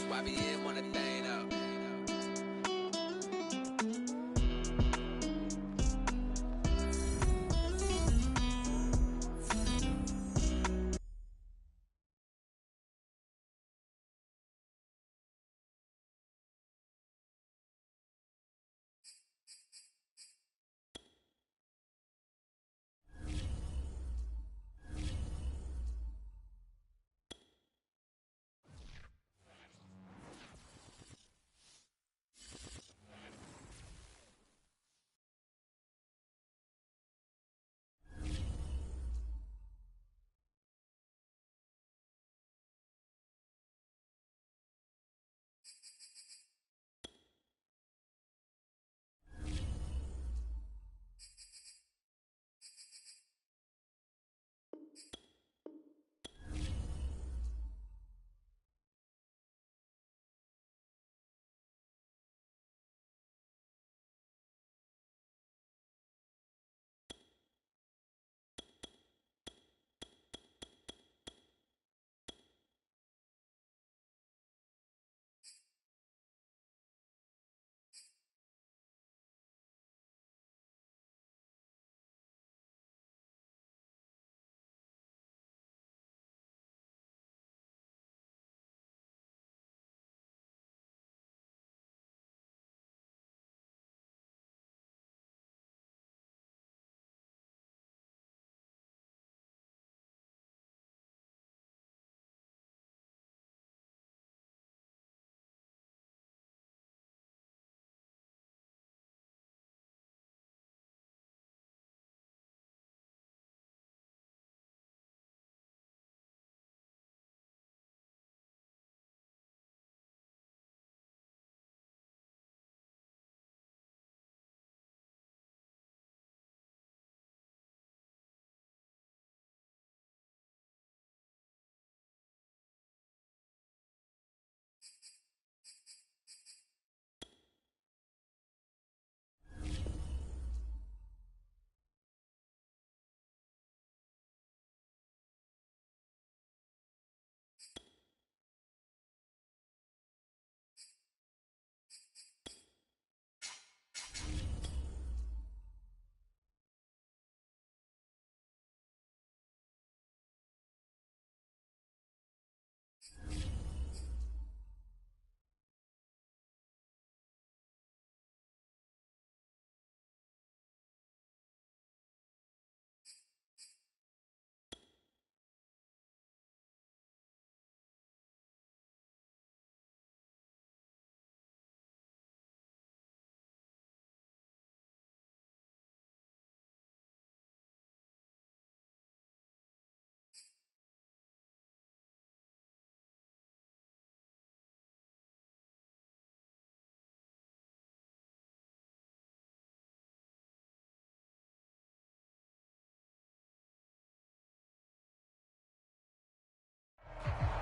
YBN want a thing up.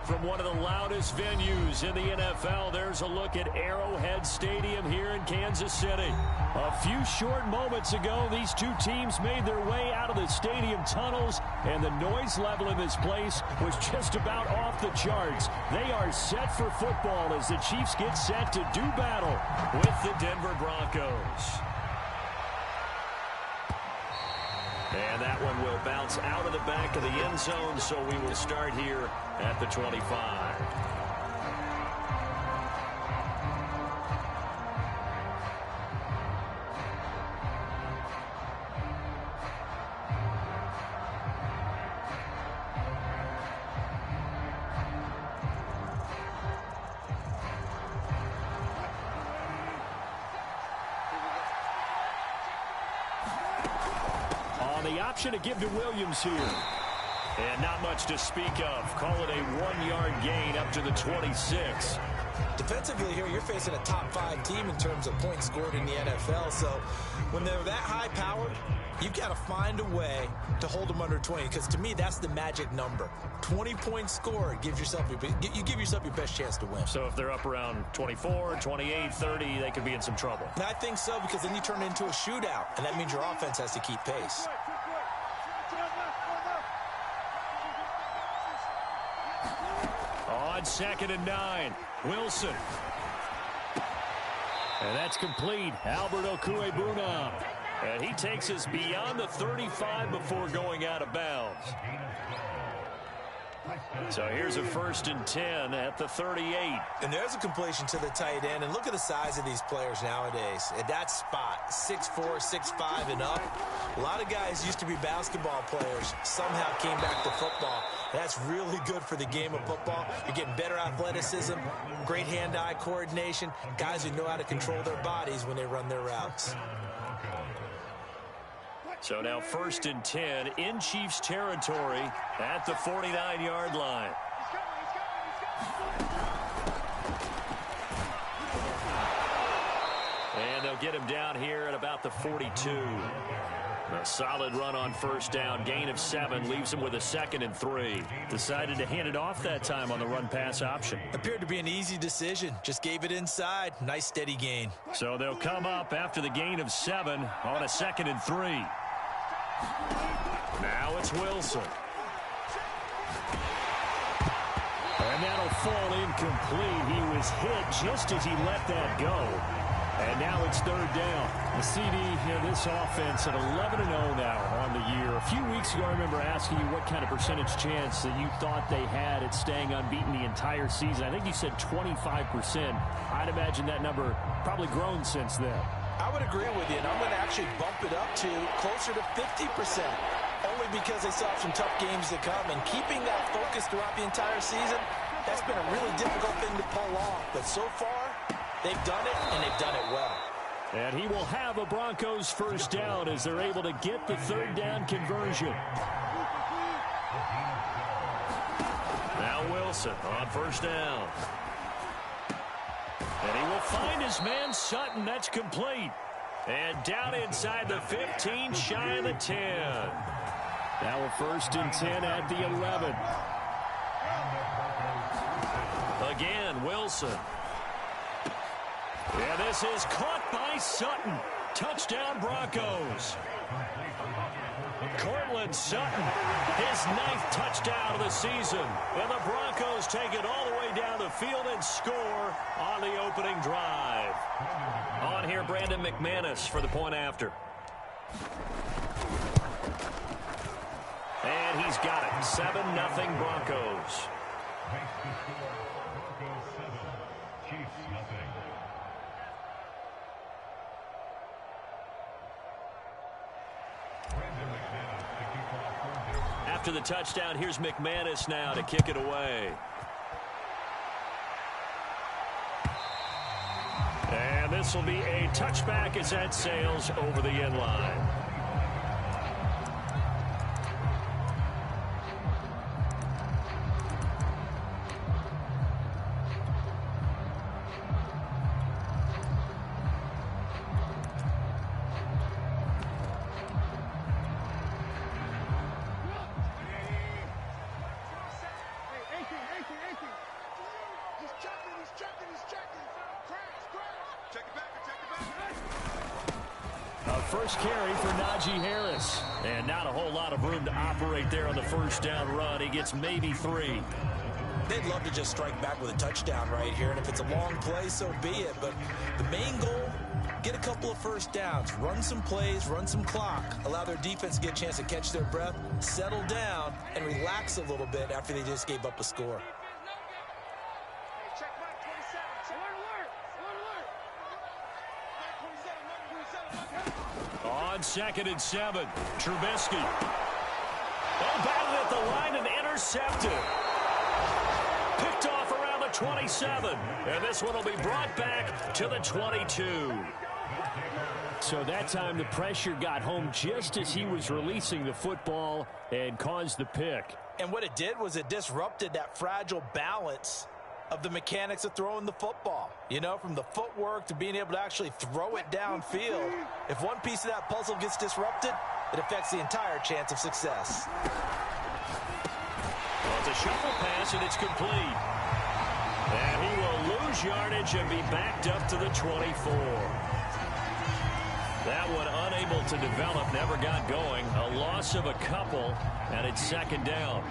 From one of the loudest venues in the NFL, there's a look at Arrowhead Stadium here in Kansas City. A few short moments ago, these two teams made their way out of the stadium tunnels, and the noise level in this place was just about off the charts. They are set for football as the Chiefs get set to do battle with the Denver Broncos. And that one will bounce out of the back of the end zone, so we will start here at the 25. The option to give to Williams here. And not much to speak of. Call it a 1-yard gain up to the 26. Defensively here, you're facing a top-5 team in terms of points scored in the NFL. So when they're that high-powered, you've got to find a way to hold them under 20. Because to me, that's the magic number. 20 points scored gives yourself you give yourself your best chance to win. So if they're up around 24, 28, 30, they could be in some trouble. And I think so, because then you turn it into a shootout, and that means your offense has to keep pace. On 2nd and 9, Wilson. And that's complete. Albert Okwuegbunam. And he takes us beyond the 35 before going out of bounds. So here's a 1st and 10 at the 38. And there's a completion to the tight end. And look at the size of these players nowadays. At that spot, 6'4", 6'5", and up. A lot of guys used to be basketball players, somehow came back to football. That's really good for the game of football. You're getting better athleticism, great hand-eye coordination, guys who know how to control their bodies when they run their routes. So now 1st and 10 in Chiefs territory at the 49-yard line. And they'll get him down here at about the 42. A solid run on 1st down. Gain of 7 leaves him with a 2nd and 3. Decided to hand it off that time on the run-pass option. Appeared to be an easy decision. Just gave it inside. Nice steady gain. So they'll come up after the gain of 7 on a 2nd and 3. Now it's Wilson. And that'll fall incomplete. He was hit just as he let that go. And now it's 3rd down. The CD in this offense at 11-0 now on the year. A few weeks ago, I remember asking you what kind of percentage chance that you thought they had at staying unbeaten the entire season. I think you said 25%. I'd imagine that number probably grown since then. I would agree with you, and I'm going to actually bump it up to closer to 50%, only because they still have some tough games to come. And keeping that focus throughout the entire season, that's been a really difficult thing to pull off. But so far, they've done it, and they've done it well. And he will have a Broncos 1st down as they're able to get the 3rd down conversion. Now Wilson on 1st down. And he will find his man Sutton. That's complete. And down inside the 15, shy of the 10. Now a 1st and 10 at the 11. Again, Wilson. Yeah, this is caught by Sutton. Touchdown, Broncos. Cortland Sutton, his 9th touchdown of the season. And the Broncos take it all the way down the field and score on the opening drive. On here, Brandon McManus for the point after. And he's got it. 7-0 Broncos. After the touchdown, here's McManus now to kick it away. And this will be a touchback as that sails over the end line. First carry for Najee Harris. And not a whole lot of room to operate there on the 1st down run. He gets maybe 3. They'd love to just strike back with a touchdown right here. And if it's a long play, so be it. But the main goal, get a couple of 1st downs. Run some plays, run some clock. Allow their defense to get a chance to catch their breath, settle down, and relax a little bit after they just gave up a score. On 2nd and 7, Trubisky. Oh, batted at the line and intercepted. Picked off around the 27. And this one will be brought back to the 22. So that time the pressure got home just as he was releasing the football and caused the pick. And what it did was it disrupted that fragile balance of the mechanics of throwing the football. You know, from the footwork to being able to actually throw it downfield. If one piece of that puzzle gets disrupted, it affects the entire chance of success. Well, it's a shuffle pass, and it's complete. And he will lose yardage and be backed up to the 24. That one unable to develop, never got going. A loss of a couple, and it's 2nd down.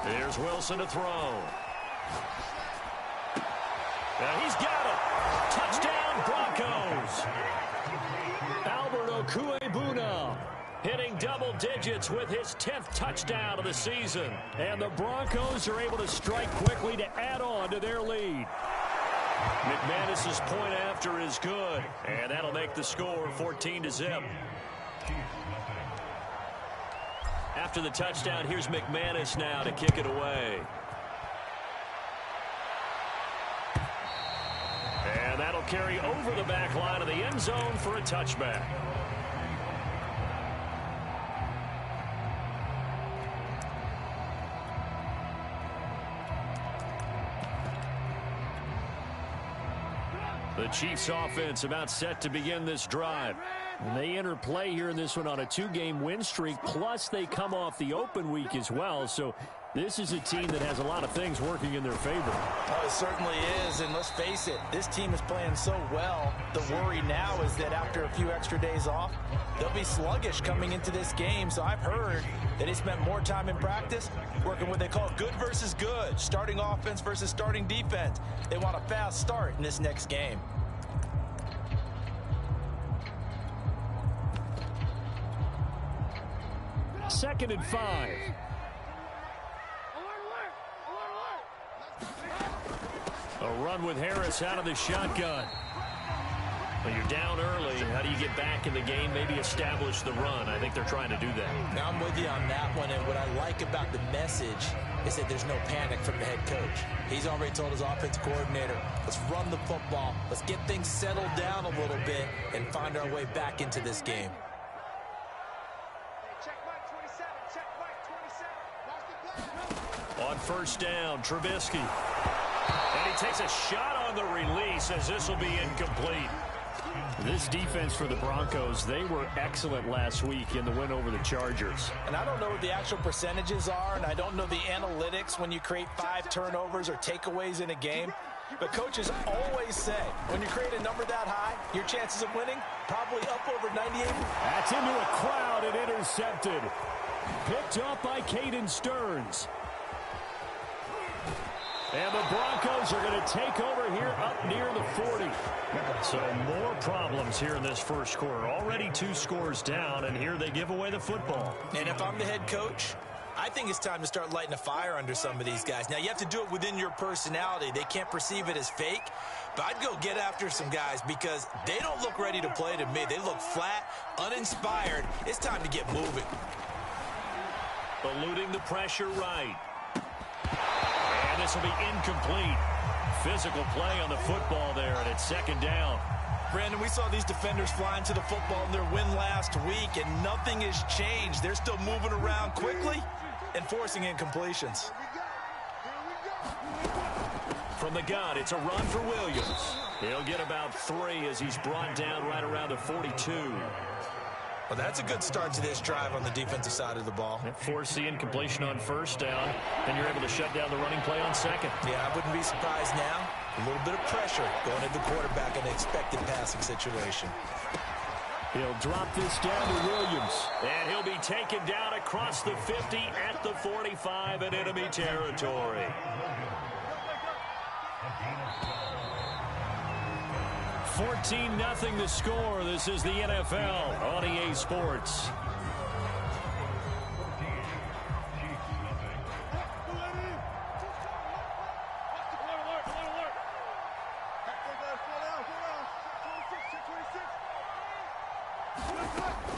Here's Wilson to throw. And he's got it. Touchdown, Broncos. Albert Okuebuna hitting double digits with his 10th touchdown of the season. And the Broncos are able to strike quickly to add on to their lead. McManus's point after is good, and that'll make the score 14-0. After the touchdown, here's McManus now to kick it away. And that'll carry over the back line of the end zone for a touchback. The Chiefs offense about set to begin this drive. And they enter play here in this one on a 2-game win streak, plus they come off the open week as well. So this is a team that has a lot of things working in their favor. Oh, it certainly is, and let's face it, this team is playing so well. The worry now is that after a few extra days off, they'll be sluggish coming into this game. So I've heard that they spent more time in practice working what they call good versus good, starting offense versus starting defense. They want a fast start in this next game. Second and 5. A run with Harris out of the shotgun. When you're down early, how do you get back in the game, maybe establish the run? I think they're trying to do that. Now I'm with you on that one, and what I like about the message is that there's no panic from the head coach. He's already told his offensive coordinator, let's run the football, let's get things settled down a little bit and find our way back into this game. On first down, Trubisky. And he takes a shot on the release as this will be incomplete. This defense for the Broncos, they were excellent last week in the win over the Chargers. And I don't know what the actual percentages are, and I don't know the analytics when you create 5 turnovers or takeaways in a game. But coaches always say, when you create a number that high, your chances of winning probably up over 98. That's into a crowd and intercepted. Picked up by Caden Stearns. And the Broncos are going to take over here up near the 40. So more problems here in this first quarter. Already 2 scores down, and here they give away the football. And if I'm the head coach, I think it's time to start lighting a fire under some of these guys. Now, you have to do it within your personality. They can't perceive it as fake. But I'd go get after some guys because they don't look ready to play to me. They look flat, uninspired. It's time to get moving. Eluding the pressure right. And this will be incomplete. Physical play on the football there, and it's second down. Brandon, we saw these defenders flying to the football in their win last week, and nothing has changed. They're still moving around quickly and forcing incompletions. From the gun, it's a run for Williams. He'll get about 3 as he's brought down right around the 42. Well, that's a good start to this drive on the defensive side of the ball. Force the incompletion on first down, and you're able to shut down the running play on second. Yeah, I wouldn't be surprised now. A little bit of pressure going at the quarterback in an expected passing situation. He'll drop this down to Williams. And he'll be taken down across the 50 at the 45 in enemy territory. 14-0 the score. This is the NFL on EA Sports.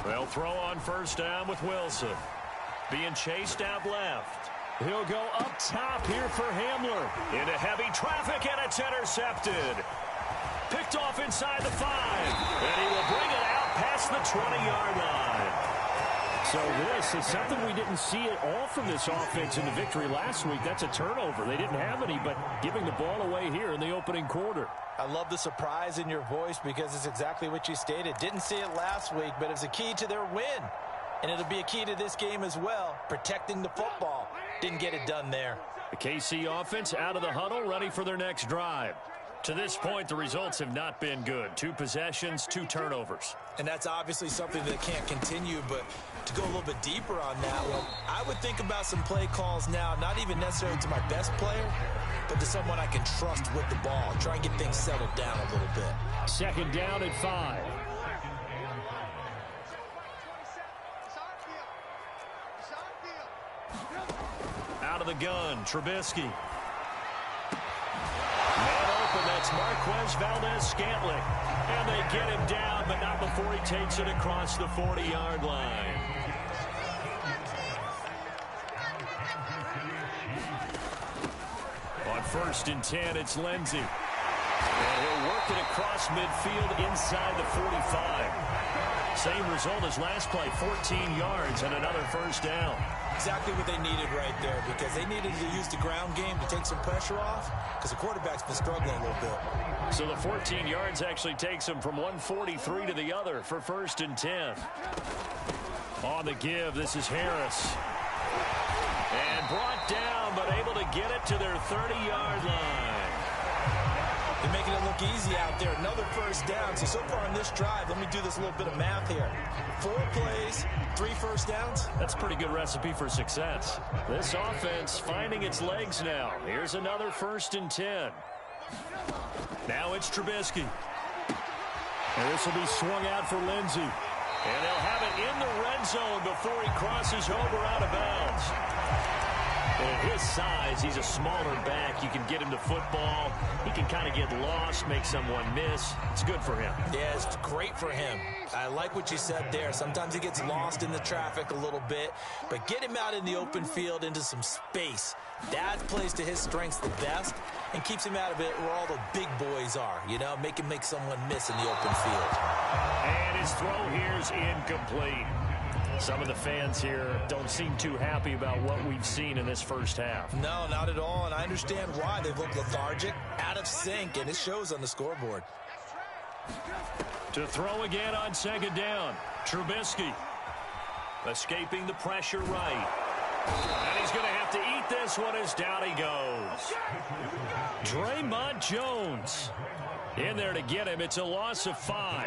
They'll throw on first down with Wilson. Being chased out left. He'll go up top here for Hamler. Into heavy traffic, and it's intercepted. Picked off inside the 5. And he will bring it out past the 20-yard line. So this is something we didn't see at all from this offense in the victory last week. That's a turnover. They didn't have any, but giving the ball away here in the opening quarter. I love the surprise in your voice because it's exactly what you stated. Didn't see it last week, but it was a key to their win. And it'll be a key to this game as well, protecting the football. Didn't get it done there. The KC offense out of the huddle, ready for their next drive. To this point, the results have not been good. 2 possessions, 2 turnovers. And that's obviously something that can't continue, but to go a little bit deeper on that one, I would think about some play calls now, not even necessarily to my best player, but to someone I can trust with the ball. Try and get things settled down a little bit. 2nd down at 5. Out of the gun, Trubisky. Man open, that's Marquez Valdez-Scantling. And they get him down, but not before he takes it across the 40-yard line. On 1st and 10, it's Lindsey. And he'll work it across midfield inside the 45. Same result as last play, 14 yards and another 1st down. Exactly what they needed right there, because they needed to use the ground game to take some pressure off, because the quarterback's been struggling a little bit. So the 14 yards actually takes him from 143 to the other for 1st and 10. On the give, this is Harris. And brought down, but able to get it to their 30-yard line. They're making it look easy out there. Another 1st down. So far on this drive, let me do this little bit of math here. 4 plays, 3 1st downs. That's a pretty good recipe for success. This offense finding its legs now. Here's another 1st and 10. Now it's Trubisky. And this will be swung out for Lindsey. And they'll have it in the red zone before he crosses over out of bounds. And at his size, he's a smaller back. You can get him to football. He can kind of get lost, make someone miss. It's good for him. Yeah, it's great for him. I like what you said there. Sometimes he gets lost in the traffic a little bit, but get him out in the open field into some space. That plays to his strengths the best and keeps him out of it where all the big boys are, you know, make him make someone miss in the open field. And his throw here's incomplete. Some of the fans here don't seem too happy about what we've seen in this 1st half. No, not at all, and I understand why. They've looked lethargic, out of sync, and it shows on the scoreboard. To throw again on 2nd down, Trubisky. Escaping the pressure right. And he's going to have to eat this one as down he goes. Draymond Jones in there to get him. It's a loss of 5.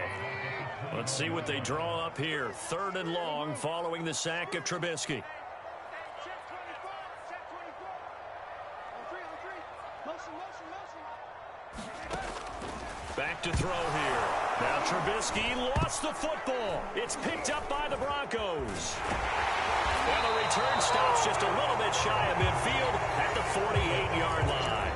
Let's see what they draw up here. 3rd and long following the sack of Trubisky. Back to throw here. Now Trubisky lost the football. It's picked up by the Broncos. And the return stops just a little bit shy of midfield at the 48-yard line.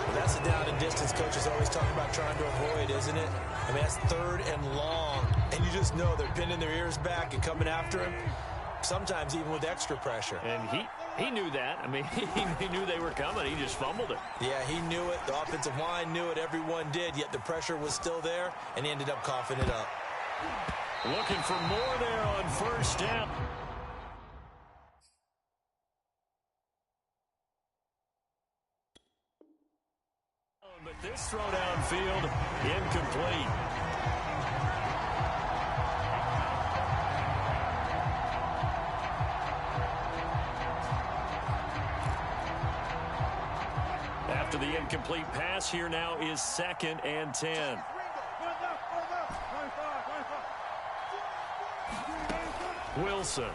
Well, that's the down and distance coaches always talk about trying to avoid, isn't it? I mean, that's 3rd and long. And you just know they're pinning their ears back and coming after him, sometimes even with extra pressure. And he knew that. I mean, he knew they were coming. He just fumbled it. Yeah, he knew it. The offensive line knew it. Everyone did, yet the pressure was still there, and he ended up coughing it up. Looking for more there on 1st down. But this throw downfield, incomplete. After the incomplete pass, here now is 2nd and 10. Wilson.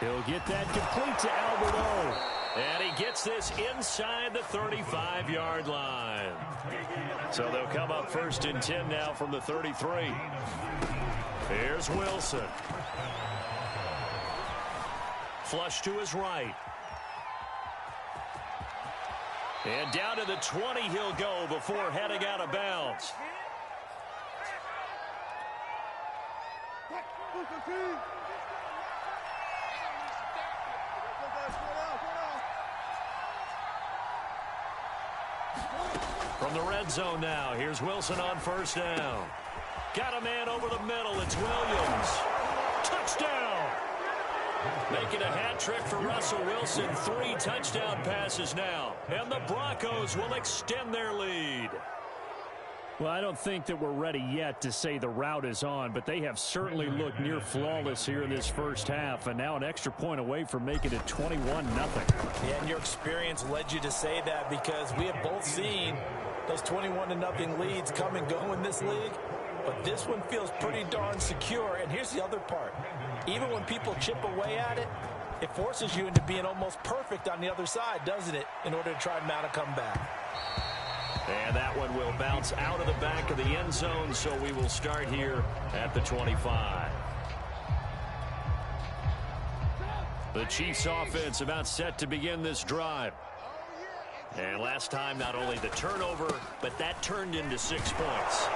He'll get that complete to Alberto. And he gets this inside the 35-yard line. So they'll come up 1st and 10 now from the 33. Here's Wilson. Flush to his right. And down to the 20 he'll go before heading out of bounds. From the red zone now, here's Wilson on 1st down. Got a man over the middle. It's Williams. Touchdown! Making a hat trick for Russell Wilson. 3 touchdown passes now. And the Broncos will extend their lead. Well, I don't think that we're ready yet to say the route is on, but they have certainly looked near flawless here in this first half, and now an extra point away from making it 21-0. Yeah, and your experience led you to say that, because we have both seen those 21-0 leads come and go in this league, but this one feels pretty darn secure. And here's the other part. Even when people chip away at it, it forces you into being almost perfect on the other side, doesn't it, in order to try and mount a comeback. And that one will bounce out of the back of the end zone, so we will start here at the 25. The Chiefs offense about set to begin this drive. And last time, not only the turnover, but that turned into 6 points.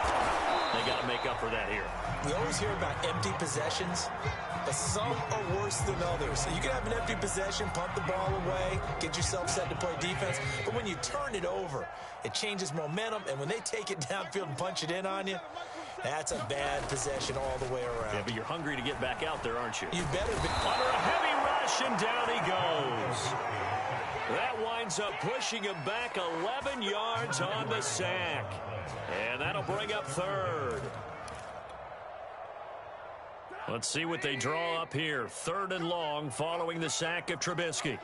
They got to make up for that here. We always hear about empty possessions, but some are worse than others. So you can have an empty possession, punt the ball away, get yourself set to play defense. But when you turn it over, it changes momentum. And when they take it downfield and punch it in on you, that's a bad possession all the way around. Yeah, but you're hungry to get back out there, aren't you? You better be. Under a heavy rush, and down he goes. That winds up pushing him back 11 yards on the sack. And that'll bring up third. Let's see what they draw up here. 3rd and long following the sack of Trubisky.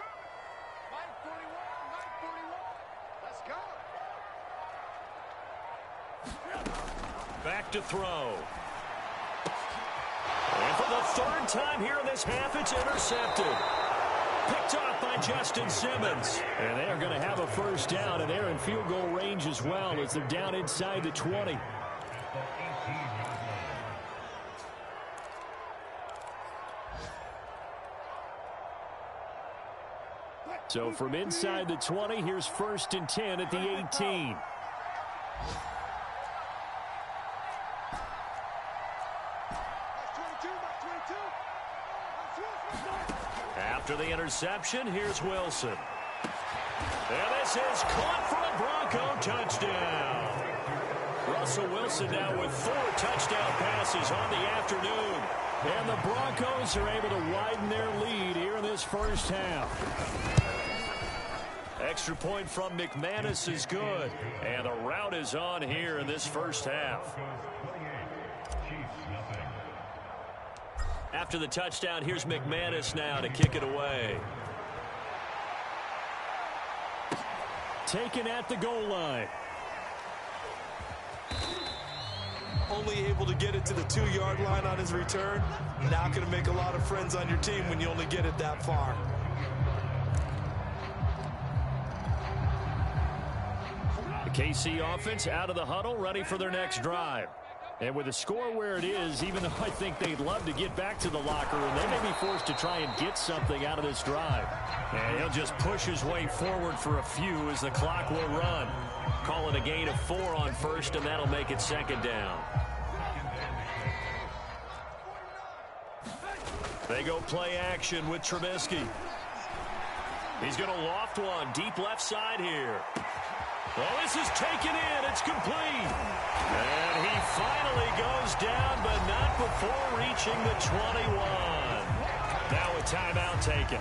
Back to throw. And for the 3rd time here in this half, it's intercepted. Picked off by Justin Simmons. And they are going to have a first down, and they're in field goal range as well as they're down inside the 20. So from inside the 20, here's 1st and 10 at the 18. After the interception, here's Wilson. And this is caught for a Bronco touchdown. Russell Wilson now with 4 touchdown passes on the afternoon. And the Broncos are able to widen their lead here in this first half. Extra point from McManus is good. And the route is on here in this first half. After the touchdown, here's McManus now to kick it away. Taken at the goal line. Only able to get it to the 2-yard line on his return. Not going to make a lot of friends on your team when you only get it that far. The KC offense out of the huddle, ready for their next drive. And with the score where it is, even though I think they'd love to get back to the locker room, they may be forced to try and get something out of this drive. And he'll just push his way forward for a few as the clock will run. Call it a gain of 4 on 1st, and that'll make it 2nd down. They go play action with Trubisky. He's going to loft one deep left side here. Well, this is taken in. It's complete. And he finally goes down, but not before reaching the 21. Now a timeout taken.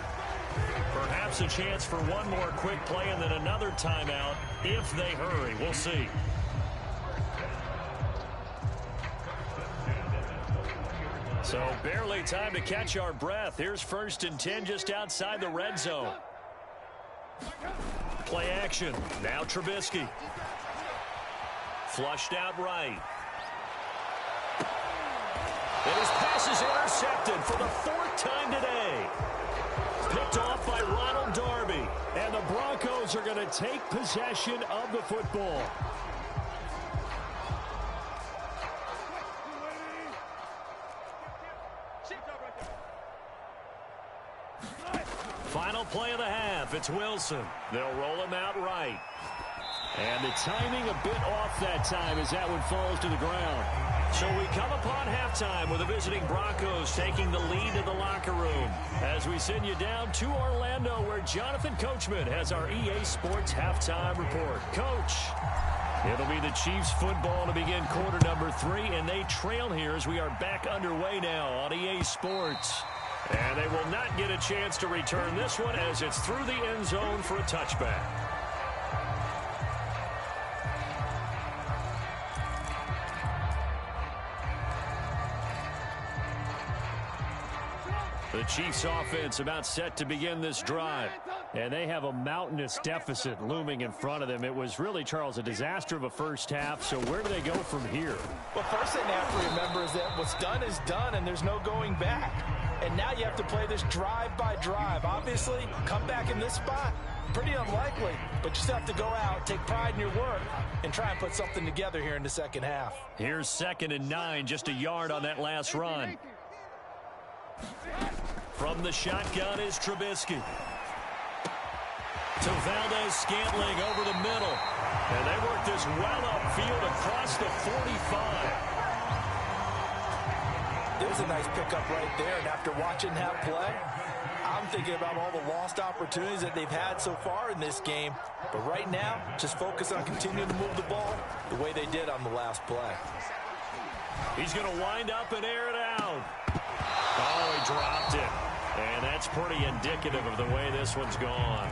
Perhaps a chance for one more quick play and then another timeout if they hurry. We'll see. So barely time to catch our breath. Here's 1st and 10 just outside the red zone. Play action. Now Trubisky. Flushed out right. And his pass is intercepted for the 4th time today. Picked off by Ronald Darby. And the Broncos are going to take possession of the football. Final play of the half. It's Wilson. They'll roll him out right. And the timing a bit off that time as that one falls to the ground. So we come upon halftime with the visiting Broncos taking the lead in the locker room. As we send you down to Orlando where Jonathan Coachman has our EA Sports halftime report. Coach, it'll be the Chiefs football to begin quarter number 3, and they trail here as we are back underway now on EA Sports. And they will not get a chance to return this one as it's through the end zone for a touchback. Chiefs offense about set to begin this drive. And they have a mountainous deficit looming in front of them. It was really, Charles, a disaster of a first half. So where do they go from here? Well, first thing they have to remember is that what's done is done, and there's no going back. And now you have to play this drive by drive. Obviously, come back in this spot, pretty unlikely. But you still have to go out, take pride in your work, and try and put something together here in the second half. Here's 2nd and 9, just a yard on that last run. From the shotgun is Trubisky. To Valdez-Scantling over the middle. And they work this well upfield across the 45. There's a nice pickup right there. And after watching that play, I'm thinking about all the lost opportunities that they've had so far in this game. But right now, just focus on continuing to move the ball the way they did on the last play. He's going to wind up and air it out. Oh, he dropped it. And that's pretty indicative of the way this one's gone.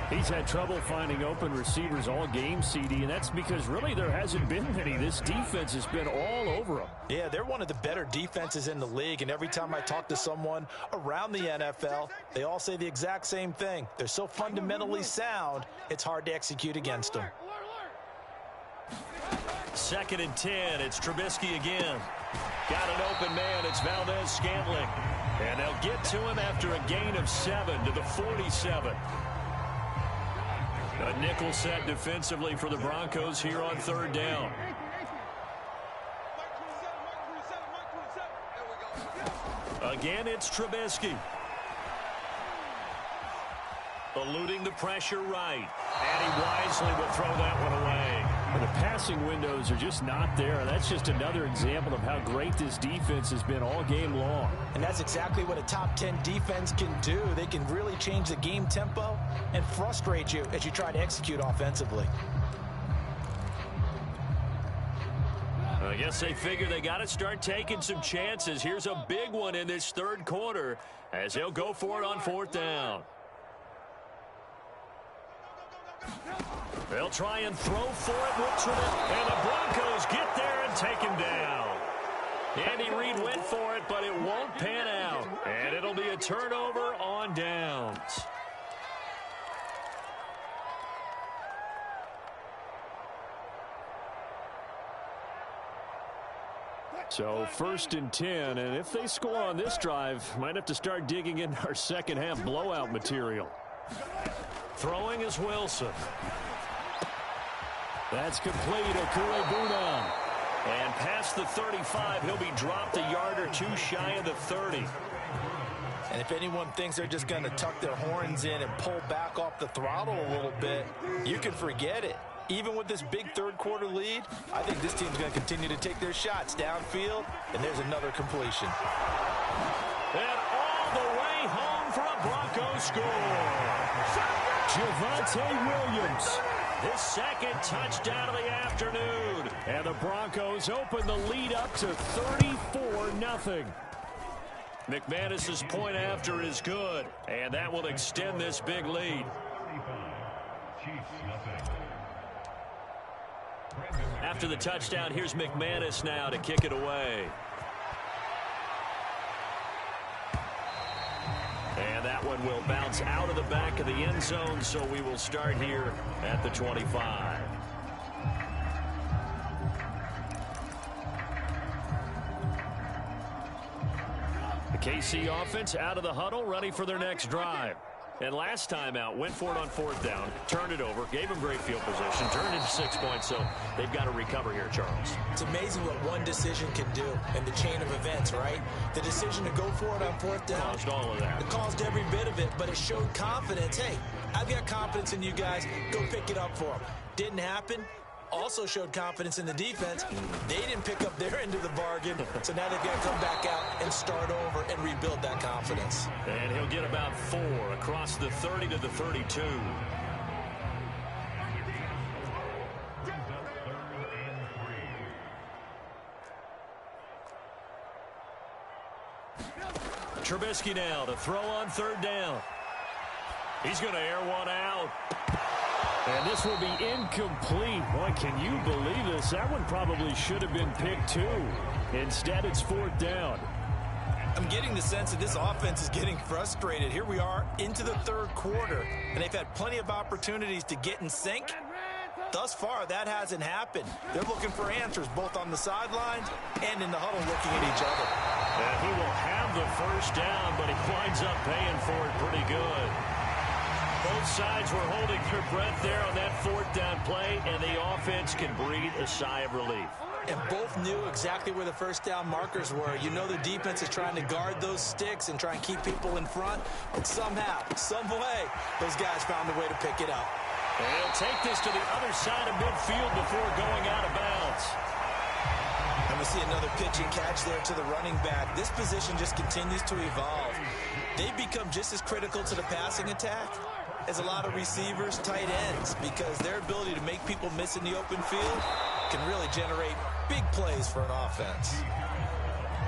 He's had trouble finding open receivers all game, CD, and that's because really there hasn't been many. This defense has been all over them. Yeah, they're one of the better defenses in the league, and every time I talk to someone around the NFL, they all say the exact same thing. They're so fundamentally sound, it's hard to execute against them. 2nd and 10, it's Trubisky again. Got an open man, it's Valdez-Scantling. And they'll get to him after a gain of 7 to the 47. A nickel set defensively for the Broncos here on 3rd down. Again, it's Trubisky. Eluding the pressure right. And he wisely will throw that one away. The passing windows are just not there. That's just another example of how great this defense has been all game long. And that's exactly what a top 10 defense can do. They can really change the game tempo and frustrate you as you try to execute offensively. I guess they figure they got to start taking some chances. Here's a big one in this 3rd quarter as they'll go for it on 4th down. They'll try and throw for it with Trubisky. And the Broncos get there and take him down. Andy Reid went for it, but it won't pan out. And it'll be a turnover on downs. So 1st and 10, and if they score on this drive, might have to start digging into our second half blowout material. Throwing is Wilson. That's complete. Okure-Buna. And past the 35, he'll be dropped a yard or 2 shy of the 30. And if anyone thinks they're just going to tuck their horns in and pull back off the throttle a little bit, you can forget it. Even with this big 3rd quarter lead, I think this team's going to continue to take their shots downfield, and there's another completion. And all the way home for a Broncos score. Javonte Williams. His 2nd touchdown of the afternoon. And the Broncos open the lead up to 34-0. McManus's point after is good. And that will extend this big lead. After the touchdown, here's McManus now to kick it away. And that one will bounce out of the back of the end zone, so we will start here at the 25. The KC offense out of the huddle, ready for their next drive. And last time out, went for it on 4th down, turned it over, gave them great field position, turned into 6 points, so they've got to recover here, Charles. It's amazing what one decision can do in the chain of events, right? The decision to go for it on 4th down. Caused all of that. It caused every bit of it, but it showed confidence. Hey, I've got confidence in you guys. Go pick it up for them. Didn't happen. Also showed confidence in the defense. They didn't pick up their end of the bargain, so now they've got to come back out and start over and rebuild that confidence. And he'll get about 4 across the 30 to the 32. Trubisky now to throw on 3rd down. He's going to air one out. And this will be incomplete. Boy, can you believe this? That one probably should have been picked too. Instead, it's 4th down. I'm getting the sense that this offense is getting frustrated. Here we are into the third quarter, and they've had plenty of opportunities to get in sync. Thus far, that hasn't happened. They're looking for answers both on the sidelines and in the huddle looking at each other. And he will have the first down, but he winds up paying for it pretty good. Both sides were holding their breath there on that fourth down play, and the offense can breathe a sigh of relief. And both knew exactly where the first down markers were. You know the defense is trying to guard those sticks and try and keep people in front. And somehow, some way, those guys found a way to pick it up. And he'll take this to the other side of midfield before going out of bounds. And we see another pitch and catch there to the running back. This position just continues to evolve. They become just as critical to the passing attack as a lot of receivers, tight ends, because their ability to make people miss in the open field can really generate big plays for an offense.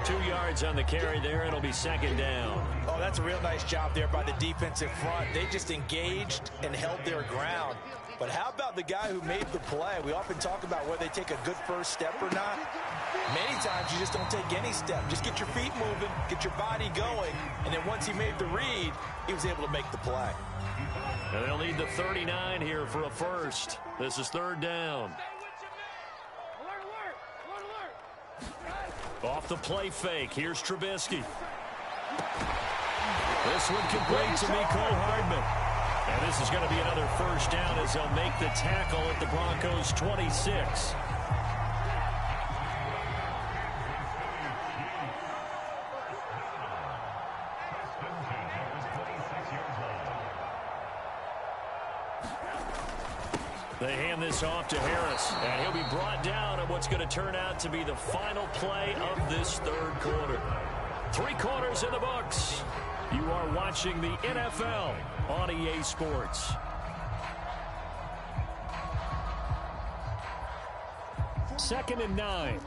2 yards on the carry there. It'll be second down. Oh, that's a real nice job there by the defensive front. They just engaged and held their ground. But how about the guy who made the play? We often talk about whether they take a good first step or not. Many times you just don't take any step. Just get your feet moving, get your body going, and then once he made the read, he was able to make the play. And they'll need the 39 here for a first. This is third down. Off the play fake, here's Trubisky. This one complete to Mecole Hardman. And this is going to be another first down as they'll make the tackle at the Broncos' 26. They hand this off to Harris, and he'll be brought down on what's going to turn out to be the final play of this third quarter. 3 quarters in the books. You are watching the NFL on EA Sports. Second and 9.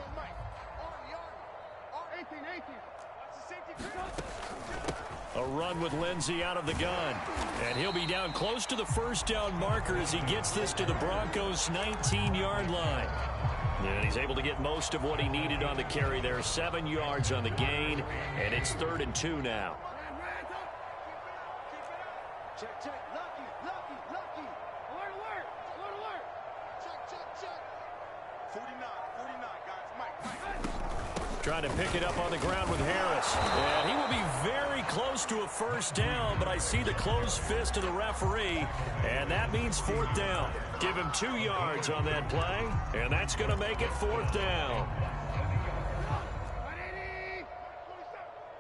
A run with Lindsey out of the gun. And he'll be down close to the first down marker as he gets this to the Broncos' 19-yard line. And he's able to get most of what he needed on the carry there. 7 yards on the gain, and it's 3rd and 2 now. Check, check. Lucky. Alert. Check. 49, guys. Mike. Trying to pick it up on the ground with Harris. And he will be very close to a first down, but I see the closed fist of the referee, and that means 4th down. Give him 2 yards on that play, and that's going to make it 4th down.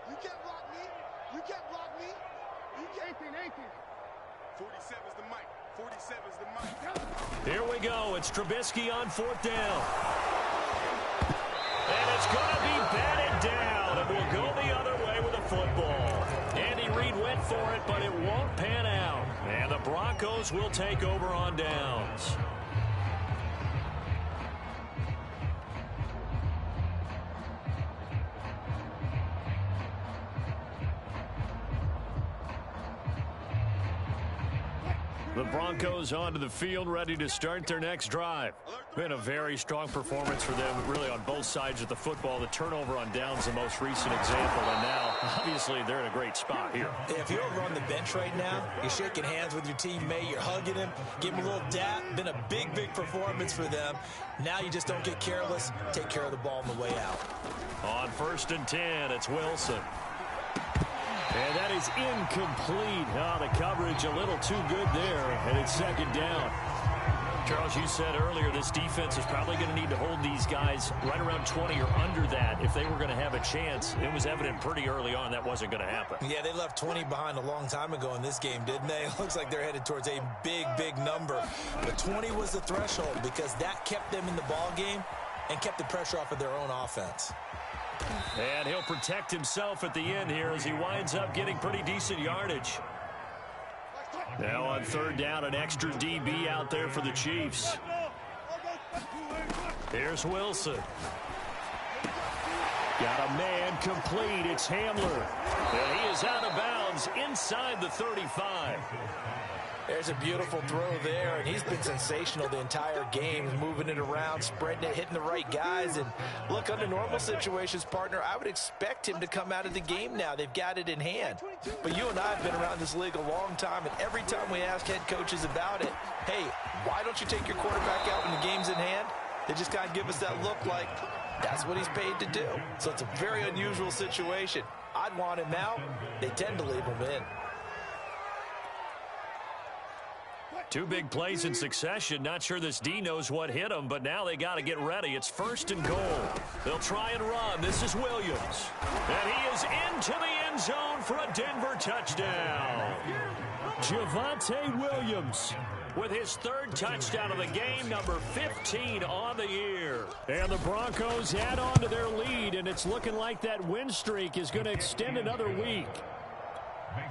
You can't block me. 47 is the mic. Here we go. It's Trubisky on 4th down. And it's going to be batted down, and we'll go the other way with a football. Andy Reid went for it, but it won't pan out. And the Broncos will take over on downs. The Broncos onto the field, ready to start their next drive. Been a very strong performance for them, really, on both sides of the football. The turnover on downs, the most recent example, and now, obviously, they're in a great spot here. If you're over on the bench right now, you're shaking hands with your teammate, you're hugging him, give him a little dap. Been a big performance for them. Now you just don't get careless. Take care of the ball on the way out. On 1st and 10, it's Wilson. And that is incomplete. Oh, the coverage a little too good there, and it's 2nd down. Charles, you said earlier this defense is probably going to need to hold these guys right around 20 or under that if they were going to have a chance. It was evident pretty early on that wasn't going to happen. Yeah, they left 20 behind a long time ago in this game, didn't they? It looks like they're headed towards a big number. But 20 was the threshold because that kept them in the ball game and kept the pressure off of their own offense. And he'll protect himself at the end here as he winds up getting pretty decent yardage. Now on 3rd down, an extra DB out there for the Chiefs. Here's Wilson. Got a man complete. It's Hamler. And he is out of bounds inside the 35. There's a beautiful throw there, and he's been sensational the entire game, moving it around, spreading it, hitting the right guys. And look, under normal situations, partner, I would expect him to come out of the game now. They've got it in hand. But you and I have been around this league a long time, and every time we ask head coaches about it, hey, why don't you take your quarterback out when the game's in hand? They just kind of give us that look like that's what he's paid to do. So it's a very unusual situation. I'd want him out. They tend to leave him in. Two big plays in succession. Not sure this D knows what hit him, but now they got to get ready. It's 1st and goal. They'll try and run. This is Williams. And he is into the end zone for a Denver touchdown. Javonte Williams with his 3rd touchdown of the game, number 15 on the year. And the Broncos add on to their lead, and it's looking like that win streak is going to extend another week.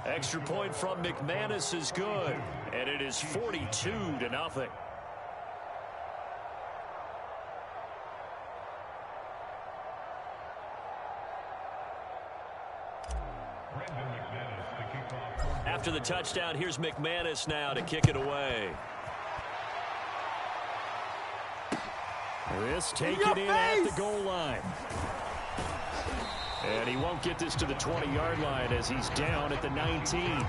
Extra point from McManus is good, and it is 42-0. After the touchdown, here's McManus now to kick it away. This taken in at the goal line. And he won't get this to the 20-yard line as he's down at the 19.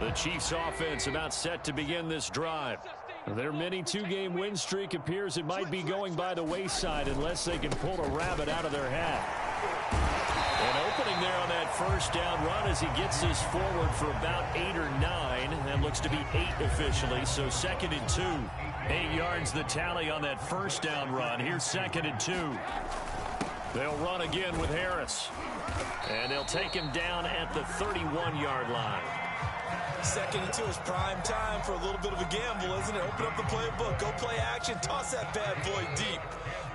The Chiefs offense about set to begin this drive. Their mini 2-game win streak appears it might be going by the wayside unless they can pull a rabbit out of their hat. An opening there on that 1st down run as he gets this forward for about 8 or 9. That looks to be 8 officially, so 2nd and 2. 8 yards the tally on that 1st down run. Here's 2nd and 2. They'll run again with Harris. And they'll take him down at the 31-yard line. 2nd and 2 is prime time for a little bit of a gamble, isn't it? Open up the playbook, go play action, toss that bad boy deep.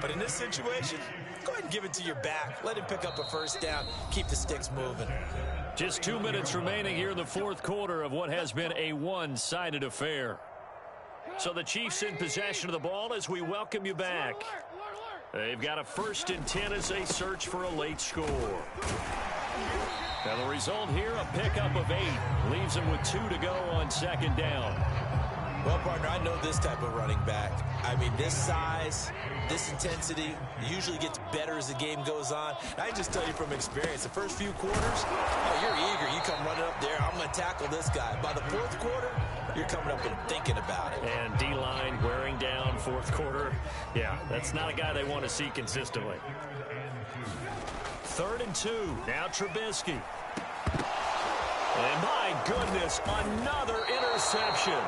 But in this situation, go ahead and give it to your back. Let him pick up a 1st down. Keep the sticks moving. Just 2 minutes remaining here in the 4th quarter of what has been a one-sided affair. So the Chiefs in possession of the ball as we welcome you back. They've got a 1st and 10 as they search for a late score. Now the result here, a pickup of 8. Leaves them with 2 to go on 2nd down. Well, partner, I know this type of running back. I mean, this size, this intensity usually gets better as the game goes on. I just tell you from experience, the first few quarters, oh, you're eager. You come running up there, I'm going to tackle this guy. By the 4th quarter, you're coming up and thinking about it. And D-line wearing down 4th quarter. Yeah, that's not a guy they want to see consistently. 3rd and 2. Now Trubisky. And my goodness, another interception.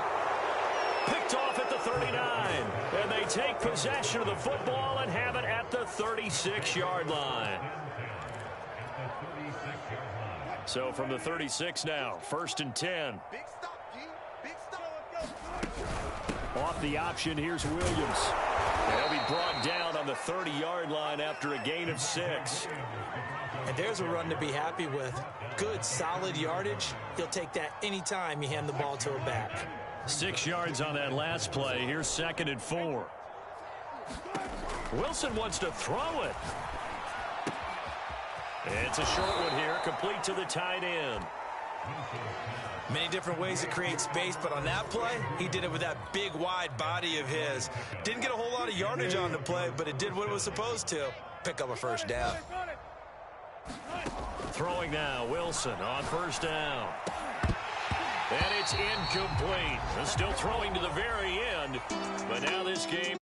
Picked off at the 39. And they take possession of the football and have it at the 36-yard line. So from the 36 now, 1st and 10. Big stop, G. Big stop. Off the option, here's Williams. They'll be brought down on the 30-yard line after a gain of 6. And there's a run to be happy with. Good, solid yardage. He'll take that anytime you hand the ball to a back. 6 yards on that last play. Here's 2nd and 4. Wilson wants to throw it. It's a short one here, complete to the tight end. Many different ways to create space, but on that play, he did it with that big, wide body of his. Didn't get a whole lot of yardage on the play, but it did what it was supposed to. Pick up a 1st down. Throwing now, Wilson on 1st down. And it's incomplete. Still throwing to the very end, but now this game